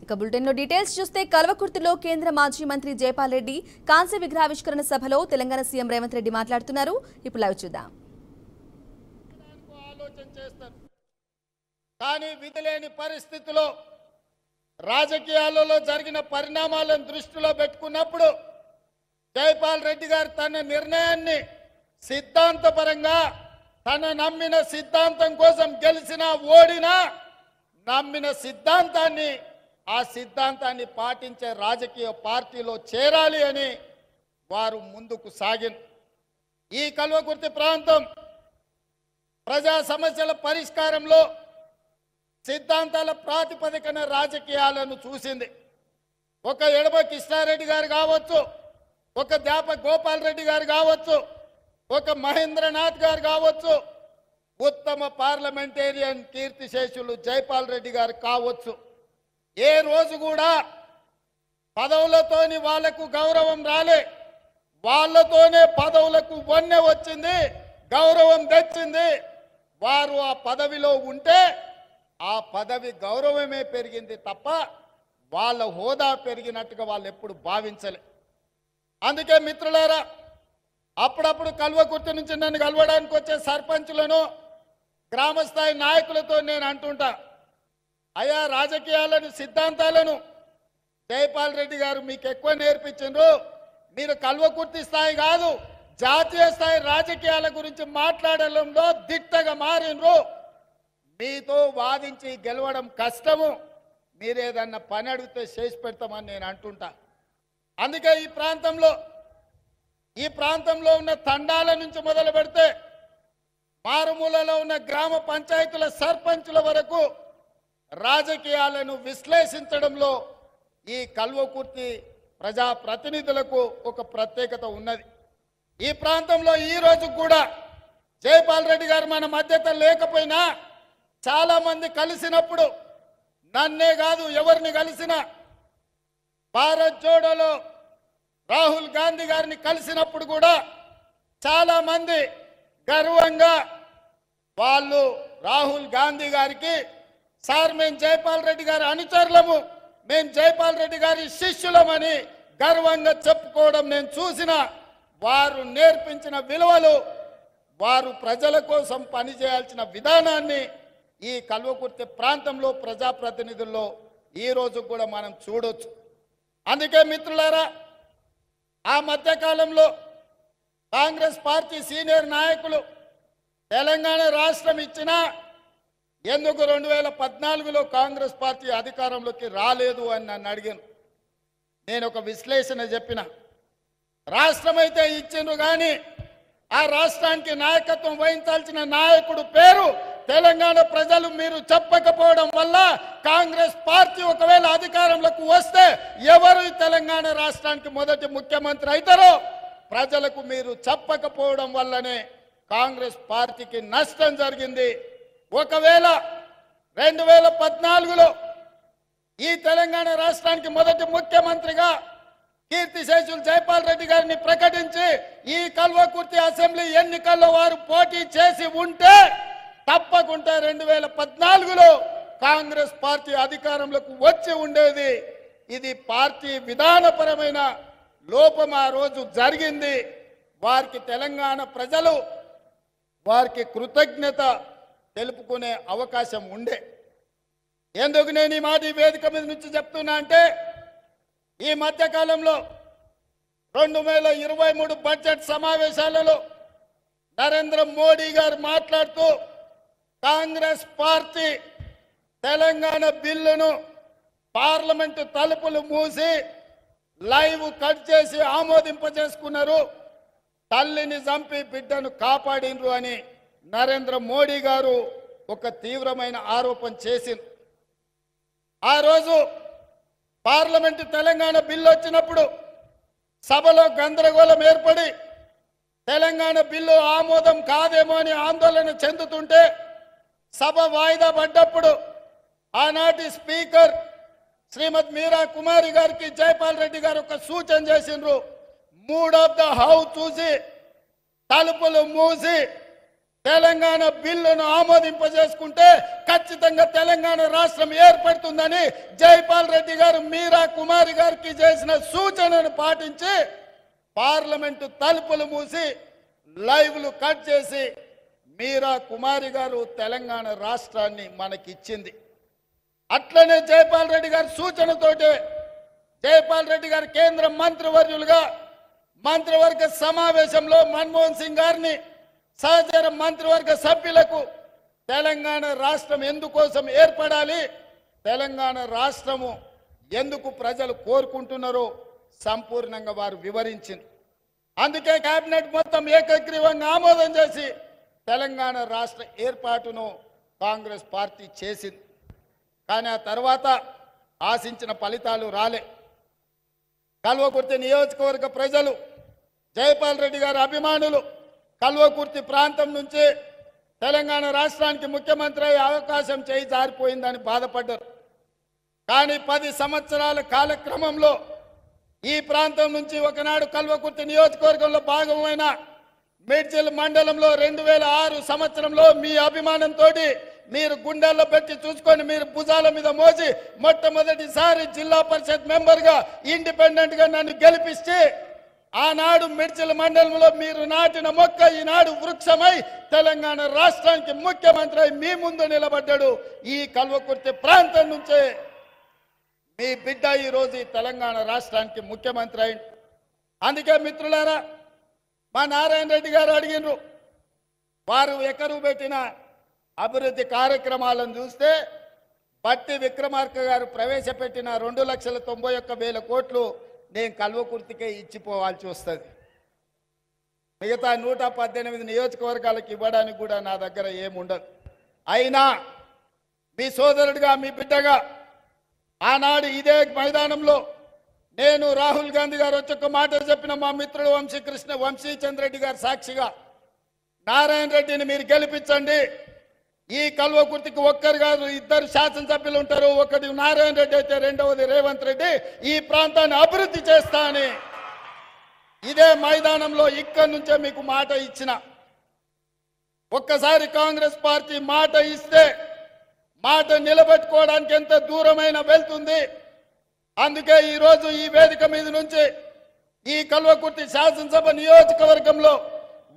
ఇక బులెటిన్లో డీటెయిల్స్ చూస్తే కల్వకుర్తిలో కేంద్ర మాజీ మంత్రి జైపాల్ రెడ్డి కాంస్య విగ్రహావిష్కరణ సభలో తెలంగాణ సీఎం రేవంత్ రెడ్డి మాట్లాడుతున్నారు. ఇప్పుడు లైవ్ చూద్దాం. కానీ విధిలేని పరిస్థితిలో రాజకీయాలలో జరిగిన పరిణామాలను దృష్టిలో పెట్టుకున్నప్పుడు జైపాల్ రెడ్డి గారు తన నిర్ణయాన్ని సిద్ధాంతపరంగా తన నమ్మిన సిద్ధాంతం కోసం గెలిచినా ఓడినా నమ్మిన సిద్ధాంతాన్ని ఆ సిద్ధాంతాన్ని పాటించే రాజకీయ పార్టీలో చేరాలి అని వారు ముందుకు సాగిన ఈ కల్వకుర్తి ప్రాంతం ప్రజా సమస్యల పరిష్కారంలో సిద్ధాంతాల ప్రాతిపదికన రాజకీయాలను చూసింది. ఒక ఎడమ కృష్ణారెడ్డి గారు కావచ్చు, ఒక దాప గోపాల్ రెడ్డి గారు కావచ్చు, ఒక మహేంద్రనాథ్ గారు కావచ్చు, ఉత్తమ పార్లమెంటేరియన్ కీర్తిశేషులు జైపాల్ రెడ్డి గారు కావచ్చు. ఏ రోజు కూడా పదవులతోని వాళ్లకు గౌరవం రాలే, వాళ్ళతోనే పదవులకు వన్నె వచ్చింది, గౌరవం తెచ్చింది. వారు ఆ పదవిలో ఉంటే ఆ పదవి గౌరవమే పెరిగింది తప్ప వాళ్ళ హోదా పెరిగినట్టుగా వాళ్ళు ఎప్పుడు భావించలే. అందుకే మిత్రులారా, అప్పుడప్పుడు కల్వకుర్తి నుంచి నన్ను కలవడానికి వచ్చే సర్పంచులను గ్రామస్థాయి నాయకులతో నేను అంటుంటా, అయ్యా రాజకీయాలను సిద్ధాంతాలను జైపాల్ రెడ్డి గారు మీకు ఎక్కువ నేర్పించారు, మీరు కల్వకుర్తి స్థాయి కాదు జాతీయ స్థాయి రాజకీయాల గురించి మాట్లాడడంలో దిట్టగా మారినరు, మీతో వాదించి గెలవడం కష్టము, మీరేదన్నా పని అడిగితే చేసి పెడతామని నేను అంటుంటా. అందుకే ఈ ప్రాంతంలో ఉన్న తండాల నుంచి మొదలు పెడితే మారుమూలలో ఉన్న గ్రామ పంచాయతీల సర్పంచుల వరకు రాజకీయాలను విశ్లేషించడంలో ఈ కల్వకుర్తి ప్రజాప్రతినిధులకు ఒక ప్రత్యేకత ఉన్నది. ఈ ప్రాంతంలో ఈ రోజు కూడా జైపాల్ రెడ్డి గారు మన మధ్యత లేకపోయినా చాలా మంది కలిసినప్పుడు, నన్నే కాదు ఎవరిని కలిసినా, భారత్ జోడోలో రాహుల్ గాంధీ గారిని కలిసినప్పుడు కూడా చాలా మంది గర్వంగా వాళ్ళు రాహుల్ గాంధీ గారికి, సార్ మేము జైపాల్ రెడ్డి గారి అనుచరులము, మేము జైపాల్ రెడ్డి గారి శిష్యులమని గర్వంగా చెప్పుకోవడం నేను చూసిన. వారు నేర్పించిన విలువలు, వారు ప్రజల కోసం పనిచేయాల్సిన విధానాన్ని ఈ కల్వకుర్తి ప్రాంతంలో ప్రజాప్రతినిధుల్లో ఈ రోజు కూడా మనం చూడొచ్చు. అందుకే మిత్రులారా, ఆ మధ్యకాలంలో కాంగ్రెస్ పార్టీ సీనియర్ నాయకులు తెలంగాణ రాష్ట్రం ఇచ్చినా ఎందుకు 2014లో కాంగ్రెస్ పార్టీ అధికారంలోకి రాలేదు అని నన్ను అడిగాను. నేను ఒక విశ్లేషణ చెప్పిన, రాష్ట్రం అయితే ఇచ్చిండ్రు కానీ ఆ రాష్ట్రానికి నాయకత్వం వహించాల్సిన నాయకుడు పేరు తెలంగాణ ప్రజలు మీరు చెప్పకపోవడం వల్ల కాంగ్రెస్ పార్టీ ఒకవేళ అధికారంలోకి వస్తే ఎవరు తెలంగాణ రాష్ట్రానికి మొదటి ముఖ్యమంత్రి అవుతారో ప్రజలకు మీరు చెప్పకపోవడం వల్లనే కాంగ్రెస్ పార్టీకి నష్టం జరిగింది. ఒకవేళ 2014లో ఈ తెలంగాణ రాష్ట్రానికి మొదటి ముఖ్యమంత్రిగా కీర్తిశేషులు జైపాల్ రెడ్డి గారిని ప్రకటించి ఈ కల్వకుర్తి అసెంబ్లీ ఎన్నికల్లో వారు పోటీ చేసి ఉంటే తప్పకుండా 2014లో కాంగ్రెస్ పార్టీ అధికారంలోకి వచ్చి ఉండేది. ఇది పార్టీ విధానపరమైన లోపం ఆ రోజు జరిగింది. వారికి తెలంగాణ ప్రజలు వారికి కృతజ్ఞత తెలుపుకునే అవకాశం ఉండే. ఎందుకు నేను ఈ మాట ఈ వేదిక మీద నుంచి చెప్తున్నా అంటే, ఈ మధ్యకాలంలో 2023 బడ్జెట్ సమావేశాలలో నరేంద్ర మోడీ గారు మాట్లాడుతూ కాంగ్రెస్ పార్టీ తెలంగాణ బిల్లును పార్లమెంటు తలుపులు మూసి లైవ్ కట్ చేసి ఆమోదింపజేసుకున్నారు, తల్లిని చంపి బిడ్డను కాపాడినరు అని నరేంద్ర మోడీ గారు ఒక తీవ్రమైన ఆరోపణ చేసింది. ఆ రోజు పార్లమెంటు తెలంగాణ బిల్లు వచ్చినప్పుడు సభలో గందరగోళం ఏర్పడి తెలంగాణ బిల్లు ఆమోదం కాదేమో అని ఆందోళన చెందుతుంటే సభ వాయిదా పడ్డప్పుడు ఆనాటి స్పీకర్ శ్రీమతి మీరా కుమారి గారికి జైపాల్ రెడ్డి గారు ఒక సూచన చేసిండ్రు. మూడ్ ఆఫ్ ద హౌస్ చూసి తలుపులు మూసి తెలంగాణ బిల్లును ఆమోదింపజేసుకుంటే ఖచ్చితంగా తెలంగాణ రాష్ట్రం ఏర్పడుతుందని జైపాల్ రెడ్డి గారు మీరా కుమారి గారికి చేసిన సూచనను పాటించి పార్లమెంటు తలుపులు మూసి లైవ్లు కట్ చేసి మీరా కుమారి గారు తెలంగాణ రాష్ట్రాన్ని మనకిచ్చింది. అట్లనే జైపాల్ రెడ్డి గారి సూచనతోటే జైపాల్ రెడ్డి గారు కేంద్ర మంత్రివర్యులుగా మంత్రివర్గ సమావేశంలో మన్మోహన్ సింగ్ గారిని సహచర మంత్రివర్గ సభ్యులకు తెలంగాణ రాష్ట్రం ఎందుకోసం ఏర్పడాలి, తెలంగాణ రాష్ట్రము ఎందుకు ప్రజలు కోరుకుంటున్నారో సంపూర్ణంగా వారు వివరించింది. అందుకే కేబినెట్ మొత్తం ఏకగ్రీవంగా ఆమోదం చేసి తెలంగాణ రాష్ట్ర ఏర్పాటును కాంగ్రెస్ పార్టీ చేసింది. కానీ ఆ తర్వాత ఆశించిన ఫలితాలు రాలే. కల్వకుర్తి నియోజకవర్గ ప్రజలు, జైపాల్ రెడ్డి గారి అభిమానులు కల్వకుర్తి ప్రాంతం నుంచి తెలంగాణ రాష్ట్రానికి ముఖ్యమంత్రి అయ్యే అవకాశం చేయి జారిపోయిందని బాధపడ్డారు. కానీ 10 సంవత్సరాల కాలక్రమంలో ఈ ప్రాంతం నుంచి ఒకనాడు కల్వకుర్తి నియోజకవర్గంలో భాగమైన మేడ్చల్ మండలంలో 2006 సంవత్సరంలో మీ అభిమానంతో మీరు గుండెల్లో పెట్టి చూసుకొని మీరు భుజాల మీద మోసి మొట్టమొదటిసారి జిల్లా పరిషత్ మెంబర్గా ఇండిపెండెంట్గా నన్ను గెలిపిస్తే ఆనాడు మేడ్చల్ మండలంలో మీరు నాటిన మొక్క ఈనాడు వృక్షమై తెలంగాణ రాష్ట్రానికి ముఖ్యమంత్రి అయి మీ ముందు నిలబడ్డాడు. ఈ కల్వకుర్తి ప్రాంతం నుంచే మీ బిడ్డ ఈరోజు ఈ తెలంగాణ రాష్ట్రానికి ముఖ్యమంత్రి అయింది. అందుకే మిత్రులారా, మా నారాయణ రెడ్డి గారు అడిగినారు, వారు ఎకరు పెట్టిన అభివృద్ధి కార్యక్రమాలను చూస్తే బట్టి విక్రమార్క గారు ప్రవేశపెట్టిన 2,91,000 కోట్లు నేను కల్వకుర్తికే ఇచ్చిపోవాల్సి వస్తుంది. మిగతా 118 నియోజకవర్గాలకు ఇవ్వడానికి కూడా నా దగ్గర ఏముండదు. అయినా మీ సోదరుడిగా మీ బిడ్డగా ఆనాడు ఇదే మైదానంలో నేను రాహుల్ గాంధీ గారు వచ్చి ఒక మాట చెప్పిన మా మిత్రుడు వంశీచంద్రెడ్డి గారు సాక్షిగా, నారాయణ రెడ్డిని మీరు గెలిపించండి, ఈ కల్వకుర్తికి ఒక్కరు కాదు 2 శాసనసభ్యులు ఉంటారు, ఒకటి నారాయణ రెడ్డి అయితే రెండవది రేవంత్ రెడ్డి, ఈ ప్రాంతాన్ని అభివృద్ధి చేస్తా అని ఇదే మైదానంలో ఇక్కడి నుంచే మీకు మాట ఇచ్చిన. ఒక్కసారి కాంగ్రెస్ పార్టీ మాట ఇస్తే మాట నిలబెట్టుకోవడానికి ఎంత దూరమైనా వెళ్తుంది. అందుకే ఈరోజు ఈ వేదిక మీద నుంచి ఈ కల్వకుర్తి శాసనసభ నియోజకవర్గంలో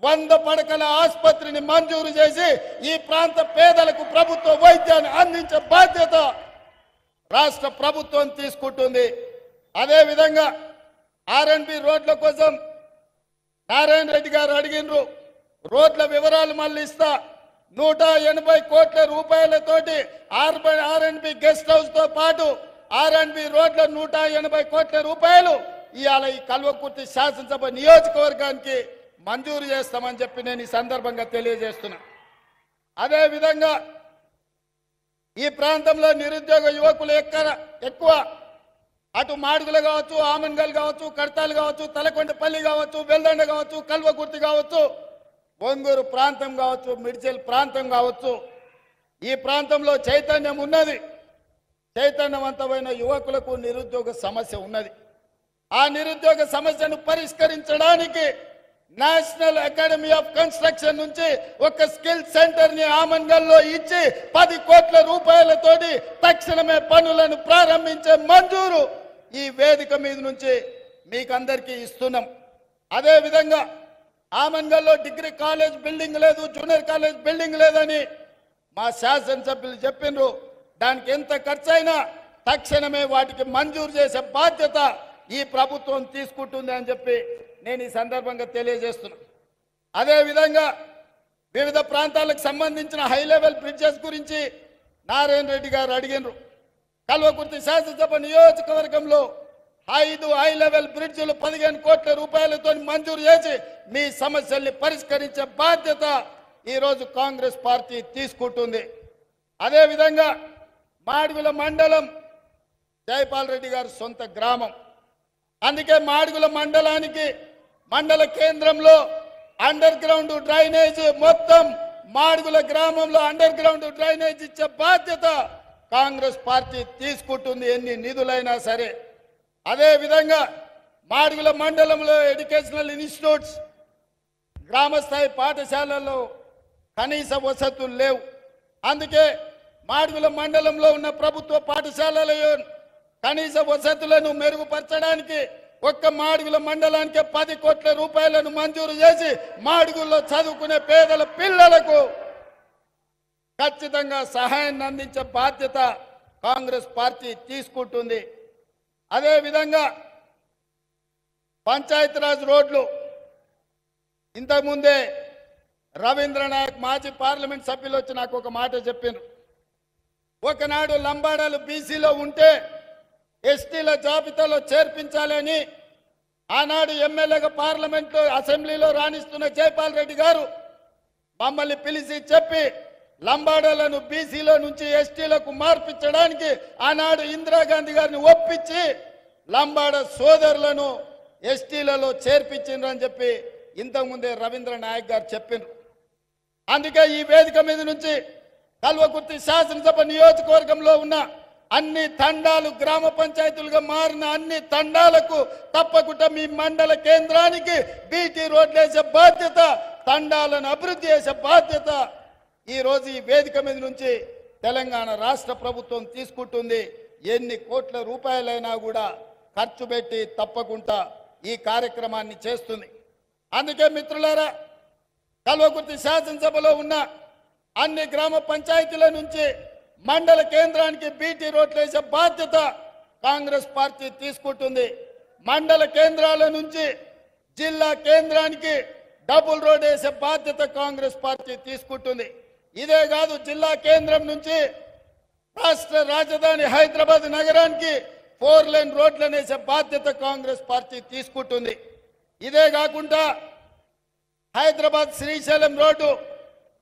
100 పడకల ఆసుపత్రిని మంజూరు చేసి ఈ ప్రాంత పేదలకు ప్రభుత్వ వైద్యాన్ని అందించే బాధ్యత రాష్ట్ర ప్రభుత్వం తీసుకుంటుంది. అదేవిధంగా R&B రోడ్ల కోసం నారాయణ రెడ్డి గారు అడిగినరు, రోడ్ల వివరాలు మళ్ళీ ఇస్తా. 180 కోట్ల రూపాయలతోటి R&B గెస్ట్ హౌస్ తో పాటు R&B రోడ్ల 180 కోట్ల రూపాయలు ఇవాళ ఈ కల్వకుర్తి శాసనసభ నియోజకవర్గానికి మంజూరు చేస్తామని చెప్పి నేను ఈ సందర్భంగా తెలియజేస్తున్నా. అదేవిధంగా ఈ ప్రాంతంలో నిరుద్యోగ యువకులు ఎక్కువ అటు మాడుగులు కావచ్చు, ఆమన్గల్ కావచ్చు, కడతాలు కావచ్చు, తలకొండపల్లి కావచ్చు, వెల్దండ కావచ్చు, కల్వకుర్తి కావచ్చు, ఒంగూరు ప్రాంతం కావచ్చు, మిడ్చల్ ప్రాంతం కావచ్చు, ఈ ప్రాంతంలో చైతన్యం ఉన్నది. చైతన్యవంతమైన యువకులకు నిరుద్యోగ సమస్య ఉన్నది. ఆ నిరుద్యోగ సమస్యను పరిష్కరించడానికి నేషనల్ అకాడమీ ఆఫ్ కన్స్ట్రక్షన్ నుంచి ఒక స్కిల్ సెంటర్ ని ఆమన్గల్లో ఇచ్చి 10 కోట్ల రూపాయలతోటి తక్షణమే పనులను ప్రారంభించే మంజూరు ఈ వేదిక మీద నుంచి మీకు అందరికీ ఇస్తున్నాం. అదేవిధంగా ఆమన్గల్లో డిగ్రీ కాలేజ్ బిల్డింగ్ లేదు, జూనియర్ కాలేజ్ బిల్డింగ్ లేదని మా శాసనసభ్యులు చెప్పిండ్రు. దానికి ఎంత ఖర్చు అయినా తక్షణమే వాటికి మంజూరు చేసే బాధ్యత ఈ ప్రభుత్వం తీసుకుంటుంది అని చెప్పి నేను ఈ సందర్భంగా తెలియజేస్తున్నా. అదేవిధంగా వివిధ ప్రాంతాలకు సంబంధించిన హై లెవెల్ బ్రిడ్జెస్ గురించి నారాయణ రెడ్డి గారు అడిగినారు. కల్వకుర్తి శాసనసభ నియోజకవర్గంలో 5 హై లెవెల్ బ్రిడ్జిలు 15 కోట్ల రూపాయలతో మంజూరు చేసి మీ సమస్యల్ని పరిష్కరించే బాధ్యత ఈరోజు కాంగ్రెస్ పార్టీ తీసుకుంటుంది. అదేవిధంగా మాడుగుల మండలం జైపాల్ రెడ్డి గారి సొంత గ్రామం. అందుకే మాడుగుల మండలానికి మండల కేంద్రంలో అండర్ గ్రౌండ్ డ్రైనేజ్ మొత్తం మాడుగుల గ్రామంలో అండర్ గ్రౌండ్ డ్రైనేజ్ ఇచ్చే బాధ్యత కాంగ్రెస్ పార్టీ తీసుకుంటుంది, ఎన్ని నిధులైనా సరే. అదేవిధంగా మాడుగుల మండలంలో ఎడ్యుకేషనల్ ఇన్స్టిట్యూట్స్, గ్రామస్థాయి పాఠశాలల్లో కనీస వసతులు లేవు. అందుకే మాడుగుల మండలంలో ఉన్న ప్రభుత్వ పాఠశాలలో కనీస వసతులను మెరుగుపరచడానికి ఒక్క మాడుగుల మండలానికి 10 కోట్ల రూపాయలను మంజూరు చేసి మాడుగుల్లో చదువుకునే పేదల పిల్లలకు ఖచ్చితంగా సహాయాన్ని అందించే బాధ్యత కాంగ్రెస్ పార్టీ తీసుకుంటుంది. అదేవిధంగా పంచాయతీరాజ్ రోడ్లు ఇంతకుముందే రవీంద్ర నాయక్ మాజీ పార్లమెంట్ సభ్యులు వచ్చి నాకు ఒక మాట చెప్పారు. ఒకనాడు లంబాడాలు బీసీలో ఉంటే ఎస్టీల జాబితాలో చేర్పించాలని ఆనాడు ఎమ్మెల్యేగా పార్లమెంట్లో అసెంబ్లీలో రాణిస్తున్న జైపాల్ రెడ్డి గారు మమ్మల్ని పిలిచి చెప్పి లంబాడాలను బీసీలో నుంచి ఎస్టీలకు మార్పించడానికి ఆనాడు ఇందిరాగాంధీ గారిని ఒప్పించి లంబాడ సోదరులను ఎస్టీలలో చేర్పించిండ్రని చెప్పి ఇంతకుముందే రవీంద్ర నాయక్ గారు చెప్పారు. అందుకే ఈ వేదిక మీద నుంచి కల్వకుర్తి శాసనసభ నియోజకవర్గంలో ఉన్న అన్ని తండాలు గ్రామ పంచాయతీలుగా మారిన అన్ని తండాలకు తప్పకుండా మీ మండల కేంద్రానికి బీటీ రోడ్లు వేసే బాధ్యత, తండాలను అభివృద్ధి చేసే బాధ్యత ఈ రోజు ఈ వేదిక మీద నుంచి తెలంగాణ రాష్ట్ర ప్రభుత్వం తీసుకుంటుంది. ఎన్ని కోట్ల రూపాయలైనా కూడా ఖర్చు పెట్టి తప్పకుండా ఈ కార్యక్రమాన్ని చేస్తుంది. అందుకే మిత్రులారా, కల్వకుర్తి శాసనసభలో ఉన్న అన్ని గ్రామ పంచాయతీల నుంచి మండల కేంద్రానికి బీటీ రోడ్లు వేసే బాధ్యత కాంగ్రెస్ పార్టీ తీసుకుంటుంది. మండల కేంద్రాల నుంచి జిల్లా కేంద్రానికి డబుల్ రోడ్ వేసే బాధ్యత కాంగ్రెస్ పార్టీ తీసుకుంటుంది. ఇదే కాదు, జిల్లా కేంద్రం నుంచి రాష్ట్ర రాజధాని హైదరాబాద్ నగరానికి 4 లేన్ రోడ్లను వేసే బాధ్యత కాంగ్రెస్ పార్టీ తీసుకుంటుంది. ఇదే కాకుండా హైదరాబాద్ శ్రీశైలం రోడ్డు,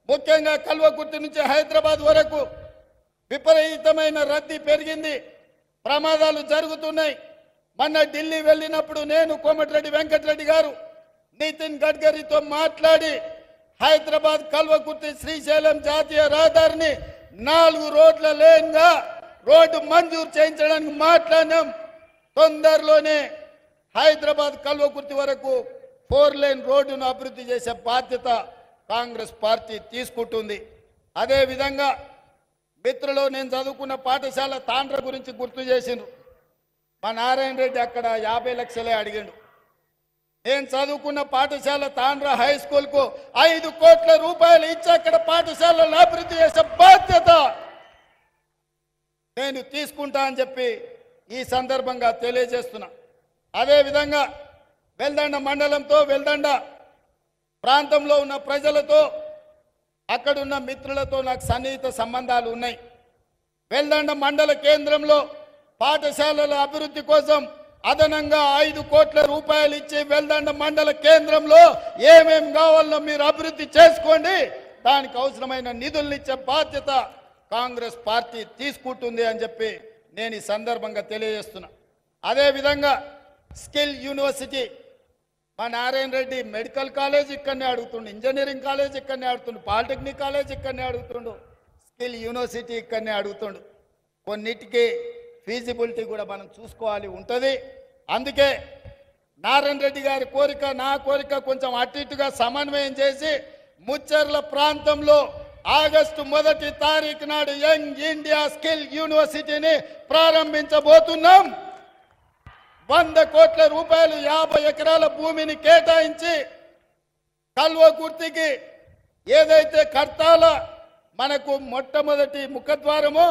ముఖ్యంగా కల్వకుర్తి నుంచి హైదరాబాద్ వరకు విపరీతమైన రద్దీ పెరిగింది, ప్రమాదాలు జరుగుతున్నాయి. మొన్న ఢిల్లీ వెళ్ళినప్పుడు నేను, కోమటిరెడ్డి వెంకటరెడ్డి గారు, నితిన్ గడ్కరీతో మాట్లాడి హైదరాబాద్ కల్వకుర్తి శ్రీశైలం జాతీయ రహదారిని 4 రోడ్ల లేన్గా రోడ్డు మంజూరు చేయించడానికి మాట్లాడినాం. తొందరలోనే హైదరాబాద్ కల్వకుర్తి వరకు 4 లేన్ రోడ్డును అభివృద్ధి చేసే బాధ్యత కాంగ్రెస్ పార్టీ తీసుకుంటుంది. అదేవిధంగా మిత్రులు, నేను చదువుకున్న పాఠశాల తాండ్ర గురించి గుర్తు చేసిండ్రు. మా నారాయణ రెడ్డి అక్కడ 50 లక్షలే అడిగిండు. నేను చదువుకున్న పాఠశాల తాండ్ర హై స్కూల్కు 5 కోట్ల రూపాయలు ఇచ్చి అక్కడ పాఠశాలను అభివృద్ధి చేసే బాధ్యత నేను తీసుకుంటా అని చెప్పి ఈ సందర్భంగా తెలియజేస్తున్నా. అదేవిధంగా వెల్దండ మండలంతో, వెల్దండ ప్రాంతంలో ఉన్న ప్రజలతో, అక్కడున్న మిత్రులతో నాకు సన్నిహిత సంబంధాలు ఉన్నాయి. వెల్దండ మండల కేంద్రంలో పాఠశాలల అభివృద్ధి కోసం అదనంగా 5 కోట్ల రూపాయలు ఇచ్చి వెల్దండ మండల కేంద్రంలో ఏమేం కావాలో మీరు అభివృద్ధి చేసుకోండి, దానికి అవసరమైన నిధులను ఇచ్చే బాధ్యత కాంగ్రెస్ పార్టీ తీసుకుంటుంది అని చెప్పి నేను ఈ సందర్భంగా తెలియజేస్తున్నా. అదేవిధంగా స్కిల్ యూనివర్సిటీ, మా నారాయణ రెడ్డి మెడికల్ కాలేజ్ ఇక్కడనే అడుగుతుండు, ఇంజనీరింగ్ కాలేజ్ ఇక్కడనే అడుగుతుండు, పాలిటెక్నిక్ కాలేజ్ ఇక్కడనే అడుగుతుండు, స్కిల్ యూనివర్సిటీ ఇక్కడనే అడుగుతుండు. కొన్నిటికి ఫీజిబిలిటీ కూడా మనం చూసుకోవాలి ఉంటుంది. అందుకే నారాయణ రెడ్డి గారి కోరిక, నా కోరిక కొంచెం అటు ఇటుగా సమన్వయం చేసి ముచ్చర్ల ప్రాంతంలో ఆగస్టు 1వ తారీఖు నాడు యంగ్ ఇండియా స్కిల్ యూనివర్సిటీని ప్రారంభించబోతున్నాం. 100 కోట్ల రూపాయలు 50 ఎకరాల భూమిని కేటాయించి కల్వకుర్తికి ఏదైతే కర్తాల మనకు మొట్టమొదటి ముఖద్వారమో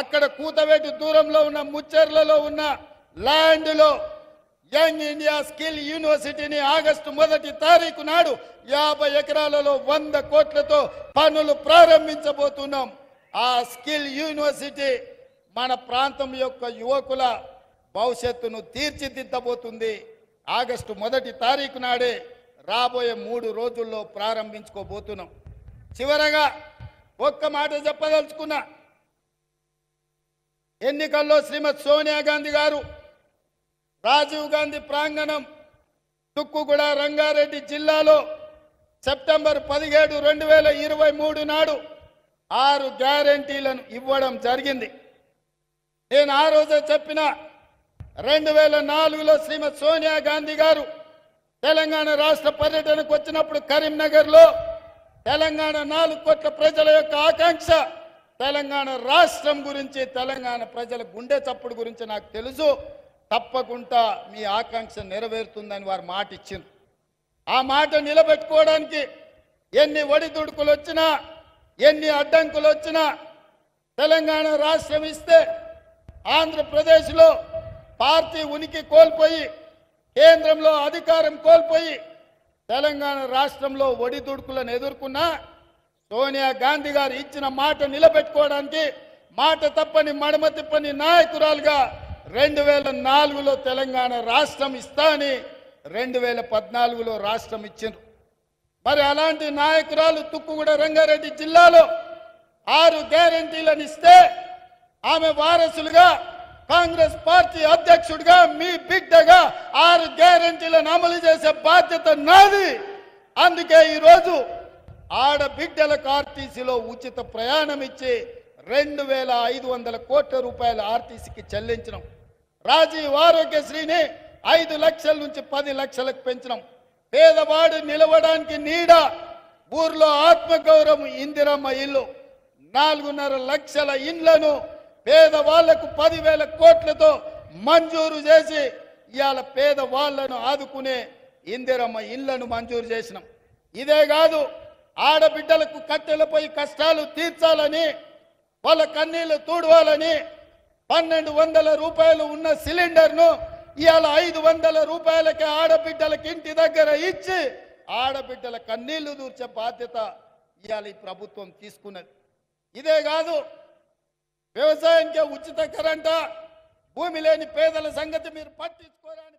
అక్కడ కూతవేటి దూరంలో ఉన్న ముచ్చెర్లలో ఉన్న ల్యాండ్లో యంగ్ ఇండియా స్కిల్ యూనివర్సిటీని ఆగస్టు 1వ తారీఖు నాడు 50 ఎకరాలలో 100 కోట్లతో పనులు ప్రారంభించబోతున్నాం. ఆ స్కిల్ యూనివర్సిటీ మన ప్రాంతం యొక్క యువకుల భవిష్యత్తును తీర్చిదిద్దబోతుంది. ఆగస్టు 1వ తారీఖు నాడే రాబోయే 3 రోజుల్లో ప్రారంభించుకోబోతున్నాం. చివరగా ఒక్క మాట చెప్పదలుచుకున్నా. ఎన్నికల్లో శ్రీమతి సోనియా గాంధీ గారు రాజీవ్ గాంధీ ప్రాంగణం తుక్కుగూడ రంగారెడ్డి జిల్లాలో సెప్టెంబర్ 17, 2023 నాడు 6 గ్యారెంటీలను ఇవ్వడం జరిగింది. నేను ఆ రోజే చెప్పిన 2004లో శ్రీమతి సోనియా గాంధీ గారు తెలంగాణ రాష్ట్ర పర్యటనకు వచ్చినప్పుడు కరీంనగర్లో తెలంగాణ 4 కోట్ల ప్రజల యొక్క ఆకాంక్ష తెలంగాణ రాష్ట్రం గురించి, తెలంగాణ ప్రజల గుండె చప్పుడు గురించి నాకు తెలుసు. తప్పకుండా మీ ఆకాంక్ష నెరవేరుతుందని వారు మాట ఇచ్చింది. ఆ మాట నిలబెట్టుకోవడానికి ఎన్ని ఒడిదుడుకులు వచ్చినా, ఎన్ని అడ్డంకులు వచ్చినా, తెలంగాణ రాష్ట్రం ఇస్తే ఆంధ్రప్రదేశ్లో పార్టీ ఉనికి కోల్పోయి, కేంద్రంలో అధికారం కోల్పోయి, తెలంగాణ రాష్ట్రంలో ఒడిదుడుకులను ఎదుర్కొన్నా సోనియా గాంధీ గారు ఇచ్చిన మాట నిలబెట్టుకోవడానికి మాట తప్పని మడమ తిప్పని నాయకురాలుగా 2004లో తెలంగాణ రాష్ట్రం ఇస్తా అని 2014లో రాష్ట్రం ఇచ్చిండ్రు. మరి అలాంటి నాయకురాలు తుక్కుగూడ రంగారెడ్డి జిల్లాలో 6 గ్యారెంటీలను ఇస్తే ఆమె వారసులుగా, కాంగ్రెస్ పార్టీ అధ్యక్షుడిగా, మీ బిడ్డగా 6 గ్యారెంటీలను అమలు చేసే బాధ్యత నాది. అందుకే ఈరోజు ఆడబిడ్డలకు ఆర్టీసీలో ఉచిత ప్రయాణం ఇచ్చి 2500 కోట్ల రూపాయలు ఆర్టీసీకి చెల్లించడం, రాజీవ్ ఆరోగ్యశ్రీని 5 లక్షల నుంచి 10 లక్షలకు పెంచడం, పేదవాడు నిలవడానికి నీడ, ఊర్లో ఆత్మగౌరవం ఇందిరమ్మ ఇల్లు, 4.5 లక్షల ఇండ్లను పేదవాళ్లకు 10,000 కోట్లతో మంజూరు చేసి ఇవాళ పేదవాళ్లను ఆదుకునే ఇందిరమ్మ ఇళ్లను మంజూరు చేసినాం. ఇదే కాదు, ఆడబిడ్డలకు కట్టెలపై కష్టాలు తీర్చాలని, వాళ్ళ కన్నీళ్లు తూడవాలని 1,200 రూపాయలు ఉన్న సిలిండర్ను ఇవాళ 500 రూపాయలకే ఆడబిడ్డలకు ఇంటి దగ్గర ఇచ్చి ఆడబిడ్డల కన్నీళ్లు దూర్చే బాధ్యత ఇవాళ ఈ ప్రభుత్వం తీసుకున్నది. ఇదే కాదు, వ్యవసాయానికి ఉచిత కరెంట, భూమి లేని పేదల సంగతి మీరు పట్టించుకోరని